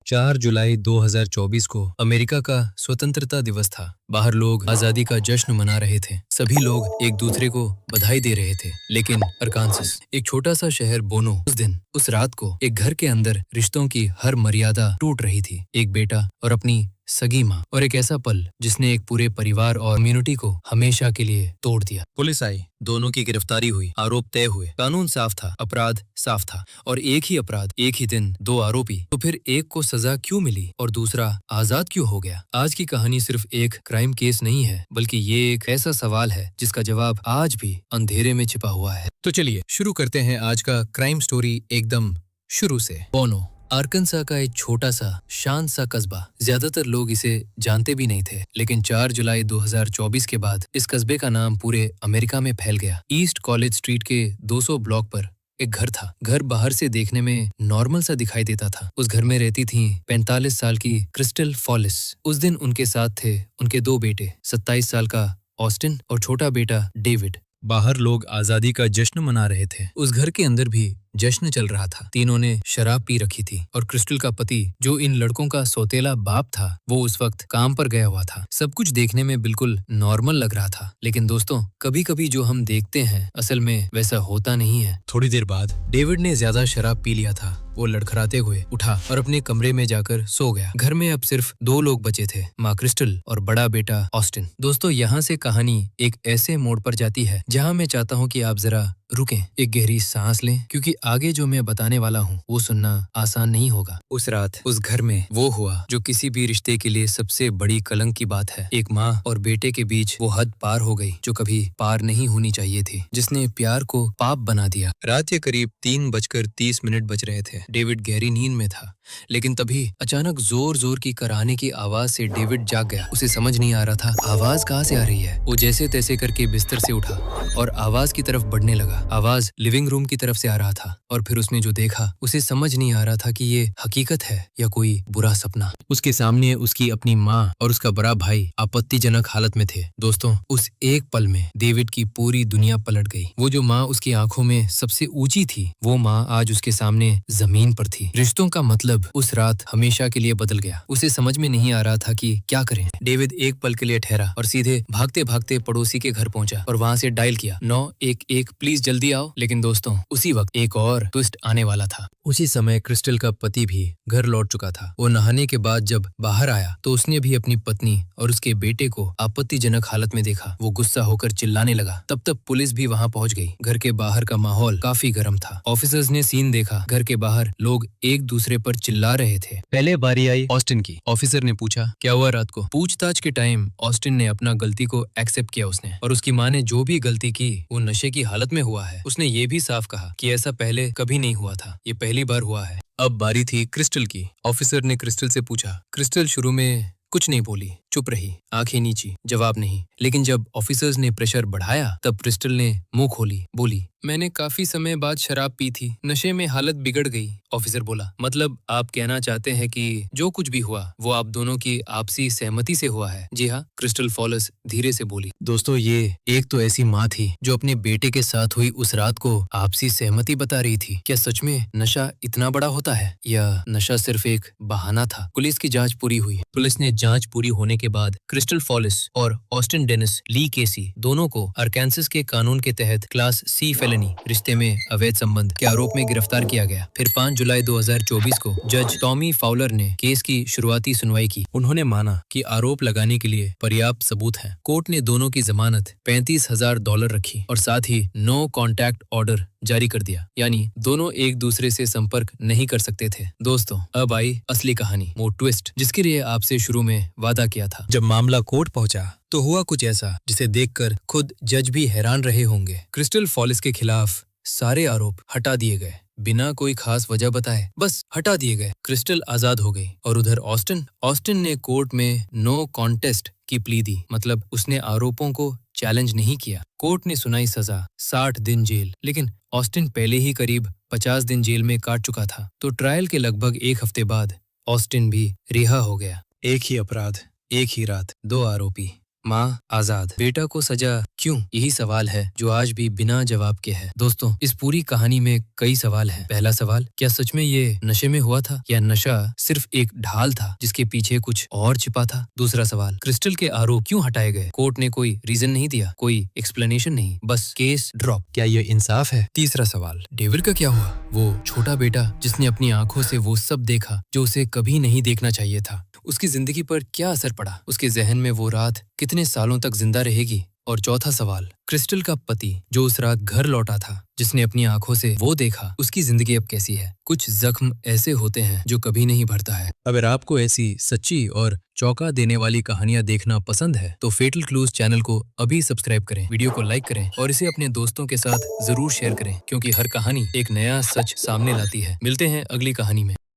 4 जुलाई 2024 को अमेरिका का स्वतंत्रता दिवस था। बाहर लोग आजादी का जश्न मना रहे थे। सभी लोग एक दूसरे को बधाई दे रहे थे। लेकिन अरकानसस, एक छोटा सा शहर बोनो, उस रात को एक घर के अंदर रिश्तों की हर मर्यादा टूट रही थी। एक बेटा और अपनी सगी माँ, और एक ऐसा पल जिसने एक पूरे परिवार और कम्युनिटी को हमेशा के लिए तोड़ दिया। पुलिस आई, दोनों की गिरफ्तारी हुई, आरोप तय हुए, कानून साफ था, अपराध साफ था, और एक ही अपराध, एक ही दिन, दो आरोपी। तो फिर एक को सजा क्यों मिली और दूसरा आजाद क्यों हो गया? आज की कहानी सिर्फ एक क्राइम केस नहीं है, बल्कि ये एक ऐसा सवाल है जिसका जवाब आज भी अंधेरे में छिपा हुआ है। तो चलिए शुरू करते हैं आज का क्राइम स्टोरी एकदम शुरू से। बोनो, आर्कनसा का एक छोटा सा शांत सा कस्बा। ज्यादातर लोग इसे जानते भी नहीं थे, लेकिन 4 जुलाई 2024 के बाद इस कस्बे का नाम पूरे अमेरिका में फैल गया। ईस्ट कॉलेज स्ट्रीट के 200 ब्लॉक पर एक घर था। घर बाहर से देखने में नॉर्मल सा दिखाई देता था। उस घर में रहती थी 45 साल की क्रिस्टल फॉलिस। उस दिन उनके साथ थे उनके दो बेटे, 27 साल का ऑस्टिन और छोटा बेटा डेविड। बाहर लोग आजादी का जश्न मना रहे थे। उस घर के अंदर भी जश्न चल रहा था। तीनों ने शराब पी रखी थी और क्रिस्टल का पति, जो इन लड़कों का सौतेला बाप था, वो उस वक्त काम पर गया हुआ था। सब कुछ देखने में बिल्कुल नॉर्मल लग रहा था। लेकिन दोस्तों, कभी कभी जो हम देखते हैं असल में वैसा होता नहीं है। थोड़ी देर बाद डेविड ने ज्यादा शराब पी लिया था। वो लड़खड़ाते हुए उठा और अपने कमरे में जाकर सो गया। घर में अब सिर्फ दो लोग बचे थे, माँ क्रिस्टल और बड़ा बेटा ऑस्टिन। दोस्तों, यहाँ से कहानी एक ऐसे मोड़ पर जाती है जहाँ मैं चाहता हूँ कि आप जरा रुकें, एक गहरी सांस लें, क्योंकि आगे जो मैं बताने वाला हूँ वो सुनना आसान नहीं होगा। उस रात उस घर में वो हुआ जो किसी भी रिश्ते के लिए सबसे बड़ी कलंक की बात है। एक माँ और बेटे के बीच वो हद पार हो गई जो कभी पार नहीं होनी चाहिए थी, जिसने प्यार को पाप बना दिया। रात के करीब 3:30 बज रहे थे। डेविड गहरी नींद में था, लेकिन तभी अचानक जोर जोर की कराहने की आवाज से डेविड जाग गया। उसे समझ नहीं आ रहा था आवाज कहाँ से आ रही है। वो जैसे तैसे करके बिस्तर से उठा और आवाज की तरफ बढ़ने लगा। आवाज लिविंग रूम की तरफ से आ रहा था, और फिर उसने जो देखा उसे समझ नहीं आ रहा था कि ये हकीकत है या कोई बुरा सपना। उसके सामने उसकी अपनी माँ और उसका बड़ा भाई आपत्तिजनक हालत में थे। दोस्तों, उस एक पल में डेविड की पूरी दुनिया पलट गई। वो जो माँ उसकी आंखों में सबसे ऊंची थी, वो माँ आज उसके सामने जमीन पर थी। रिश्तों का मतलब उस रात हमेशा के लिए बदल गया। उसे समझ में नहीं आ रहा था कि क्या करें। डेविड एक पल के लिए ठहरा और सीधे भागते भागते पड़ोसी के घर पहुंचा और वहां से डायल किया, 911, प्लीज जल्दी आओ। लेकिन दोस्तों, उसी वक्त एक और ट्विस्ट आने वाला था। उसी समय क्रिस्टल का पति भी घर लौट चुका था। वो नहाने के बाद जब बाहर आया तो उसने भी अपनी पत्नी और उसके बेटे को आपत्तिजनक हालत में देखा। वो गुस्सा होकर चिल्लाने लगा। तब तक पुलिस भी वहां पहुंच गई। घर के बाहर का माहौल काफी गर्म था। ऑफिसर्स ने सीन देखा। घर के बाहर लोग एक दूसरे पर चिल्ला रहे थे। पहले बारी आई ऑस्टिन की। ऑफिसर ने पूछा, क्या हुआ रात को? पूछताछ के टाइम ऑस्टिन ने अपना गलती को एक्सेप्ट किया उसने, और उसकी माँ ने जो भी गलती की वो नशे की हालत में हुआ है। उसने ये भी साफ कहा कि ऐसा पहले कभी नहीं हुआ था, ये पहली बार हुआ है। अब बारी थी क्रिस्टल की। ऑफिसर ने क्रिस्टल से पूछा। क्रिस्टल शुरू में कुछ नहीं बोली, चुप रही, आंखें नीची, जवाब नहीं। लेकिन जब ऑफिसर्स ने प्रेशर बढ़ाया तब क्रिस्टल ने मुंह खोली, बोली, मैंने काफी समय बाद शराब पी थी, नशे में हालत बिगड़ गई। ऑफिसर बोला, मतलब आप कहना चाहते हैं कि जो कुछ भी हुआ वो आप दोनों की आपसी सहमति से हुआ है? जी हाँ, क्रिस्टल फॉलिस धीरे से बोली। दोस्तों, ये एक तो ऐसी माँ थी जो अपने बेटे के साथ हुई उस रात को आपसी सहमति बता रही थी। क्या सच में नशा इतना बड़ा होता है, या नशा सिर्फ एक बहाना था? पुलिस की जांच पूरी हुई। पुलिस ने जांच पूरी होने के बाद क्रिस्टल फॉलिस और ऑस्टिन डेनिस ली केसी दोनों को अरकानसस के कानून के तहत क्लास सी फेलनी, रिश्ते में अवैध संबंध के आरोप में गिरफ्तार किया गया। फिर 5 जुलाई 2024 को जज टॉमी फाउलर ने केस की शुरुआती सुनवाई की। उन्होंने माना कि आरोप लगाने के लिए पर्याप्त सबूत हैं। कोर्ट ने दोनों की जमानत $35,000 रखी और साथ ही नो कॉन्टैक्ट ऑर्डर जारी कर दिया, यानी दोनों एक दूसरे से संपर्क नहीं कर सकते थे। दोस्तों, अब आई असली कहानी, वो ट्विस्ट जिसके लिए आपसे शुरू में वादा किया था। जब मामला कोर्ट पहुंचा तो हुआ कुछ ऐसा जिसे देखकर खुद जज भी हैरान रहे होंगे। क्रिस्टल फॉलिस के खिलाफ सारे आरोप हटा दिए गए, बिना कोई खास वजह बताए, बस हटा दिए गए। क्रिस्टल आजाद हो गई। और उधर ऑस्टिन ने कोर्ट में नो कॉन्टेस्ट की प्ली दी, मतलब उसने आरोपों को चैलेंज नहीं किया। कोर्ट ने सुनाई सजा 60 दिन जेल, लेकिन ऑस्टिन पहले ही करीब 50 दिन जेल में काट चुका था। तो ट्रायल के लगभग एक हफ्ते बाद ऑस्टिन भी रिहा हो गया। एक ही अपराध, एक ही रात, दो आरोपी, माँ आजाद, बेटा को सजा क्यों? यही सवाल है जो आज भी बिना जवाब के है। दोस्तों, इस पूरी कहानी में कई सवाल हैं। पहला सवाल, क्या सच में ये नशे में हुआ था या नशा सिर्फ एक ढाल था जिसके पीछे कुछ और छिपा था? दूसरा सवाल, क्रिस्टल के आरोप क्यों हटाए गए? कोर्ट ने कोई रीजन नहीं दिया, कोई एक्सप्लेनेशन नहीं, बस केस ड्रॉप। क्या ये इंसाफ है? तीसरा सवाल, डेविड का क्या हुआ? वो छोटा बेटा जिसने अपनी आंखों से वो सब देखा जो उसे कभी नहीं देखना चाहिए था। उसकी जिंदगी पर क्या असर पड़ा? उसके जहन में वो रात कितने सालों तक जिंदा रहेगी? और चौथा सवाल, क्रिस्टल का पति जो उस रात घर लौटा था, जिसने अपनी आंखों से वो देखा, उसकी जिंदगी अब कैसी है? कुछ जख्म ऐसे होते हैं जो कभी नहीं भरता है। अगर आपको ऐसी सच्ची और चौंका देने वाली कहानियां देखना पसंद है तो फेटल क्लूज चैनल को अभी सब्सक्राइब करें, वीडियो को लाइक करें और इसे अपने दोस्तों के साथ जरूर शेयर करें, क्योंकि हर कहानी एक नया सच सामने लाती है। मिलते हैं अगली कहानी में।